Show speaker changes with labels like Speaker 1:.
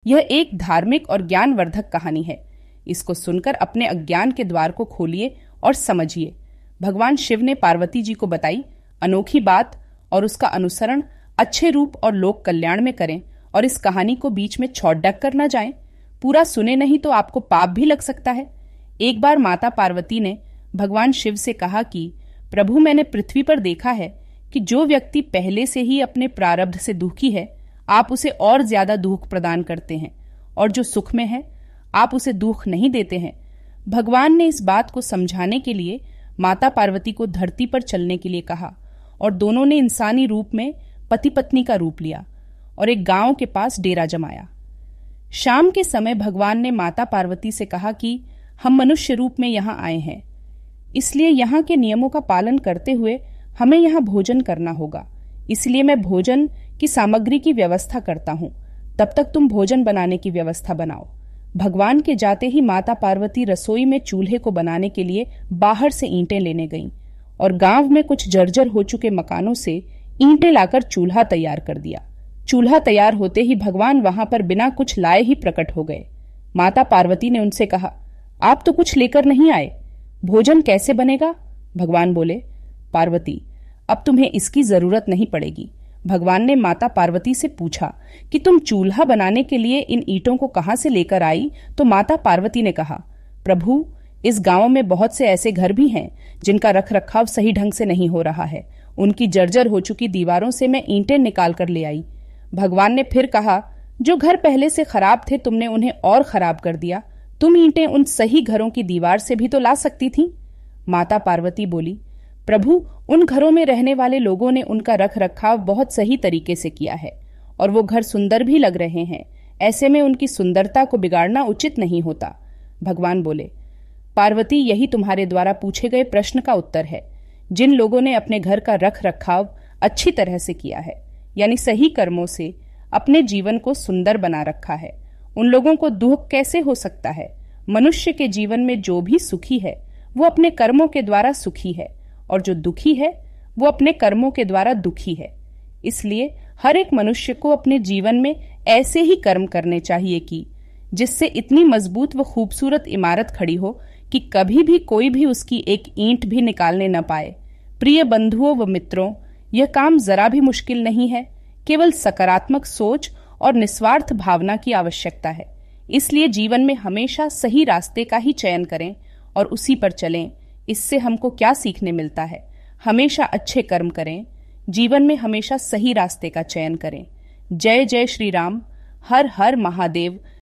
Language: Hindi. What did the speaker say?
Speaker 1: यह एक धार्मिक और ज्ञानवर्धक कहानी है। इसको सुनकर अपने अज्ञान के द्वार को खोलिए और समझिए। भगवान शिव ने पार्वती जी को बताई अनोखी बात और उसका अनुसरण अच्छे रूप और लोक कल्याण में करें और इस कहानी को बीच में छौड़ कर न जाएं। पूरा सुने नहीं तो आपको पाप भी लग सकता है। एक बार माता पार्वती ने भगवान शिव से कहा कि प्रभु, मैंने पृथ्वी पर देखा है कि जो व्यक्ति पहले से ही अपने प्रारब्ध से दुखी है, आप उसे और ज्यादा दुख प्रदान करते हैं, और जो सुख में है आप उसे दुख नहीं देते हैं। भगवान ने इस बात को समझाने के लिए माता पार्वती को धरती पर चलने के लिए कहा और दोनों ने इंसानी रूप में पति पत्नी का रूप लिया और एक गांव के पास डेरा जमाया। शाम के समय भगवान ने माता पार्वती से कहा कि हम मनुष्य रूप में यहाँ आए हैं, इसलिए यहाँ के नियमों का पालन करते हुए हमें यहाँ भोजन करना होगा। इसलिए मैं भोजन की सामग्री की व्यवस्था करता हूँ, तब तक तुम भोजन बनाने की व्यवस्था बनाओ। भगवान के जाते ही माता पार्वती रसोई में चूल्हे को बनाने के लिए बाहर से ईंटें लेने गईं और गांव में कुछ जर्जर हो चुके मकानों से ईंटें लाकर चूल्हा तैयार कर दिया। चूल्हा तैयार होते ही भगवान वहां पर बिना कुछ लाए ही प्रकट हो गए। माता पार्वती ने उनसे कहा, आप तो कुछ लेकर नहीं आए, भोजन कैसे बनेगा? भगवान बोले, पार्वती, अब तुम्हें इसकी जरूरत नहीं पड़ेगी। भगवान ने माता पार्वती से पूछा कि तुम चूल्हा बनाने के लिए इन ईंटों को कहां से लेकर आई? तो माता पार्वती ने कहा, प्रभु, इस गांव में बहुत से ऐसे घर भी हैं जिनका रख रखाव सही ढंग से नहीं हो रहा है। उनकी जर्जर हो चुकी दीवारों से मैं ईंटें निकाल कर ले आई। भगवान ने फिर कहा, जो घर पहले से खराब थे तुमने उन्हें और खराब कर दिया। तुम ईंटें उन सही घरों की दीवार से भी तो ला सकती थी। माता पार्वती बोली, प्रभु, उन घरों में रहने वाले लोगों ने उनका रख रखाव बहुत सही तरीके से किया है और वो घर सुंदर भी लग रहे हैं। ऐसे में उनकी सुंदरता को बिगाड़ना उचित नहीं होता। भगवान बोले, पार्वती, यही तुम्हारे द्वारा पूछे गए प्रश्न का उत्तर है। जिन लोगों ने अपने घर का रख रखाव अच्छी तरह से किया है, यानी सही कर्मों से अपने जीवन को सुंदर बना रखा है, उन लोगों को दुख कैसे हो सकता है? मनुष्य के जीवन में जो भी सुखी है वो अपने कर्मों के द्वारा सुखी है और जो दुखी है वो अपने कर्मों के द्वारा दुखी है। इसलिए हर एक मनुष्य को अपने जीवन में ऐसे ही कर्म करने चाहिए कि जिससे इतनी मजबूत व खूबसूरत इमारत खड़ी हो कि कभी भी कोई भी उसकी एक ईंट भी निकालने न पाए। प्रिय बंधुओं व मित्रों, यह काम जरा भी मुश्किल नहीं है। केवल सकारात्मक सोच और निस्वार्थ भावना की आवश्यकता है। इसलिए जीवन में हमेशा सही रास्ते का ही चयन करें और उसी पर चलें। इससे हमको क्या सीखने मिलता है? हमेशा अच्छे कर्म करें, जीवन में हमेशा सही रास्ते का चयन करें। जय जय श्री राम। हर हर महादेव।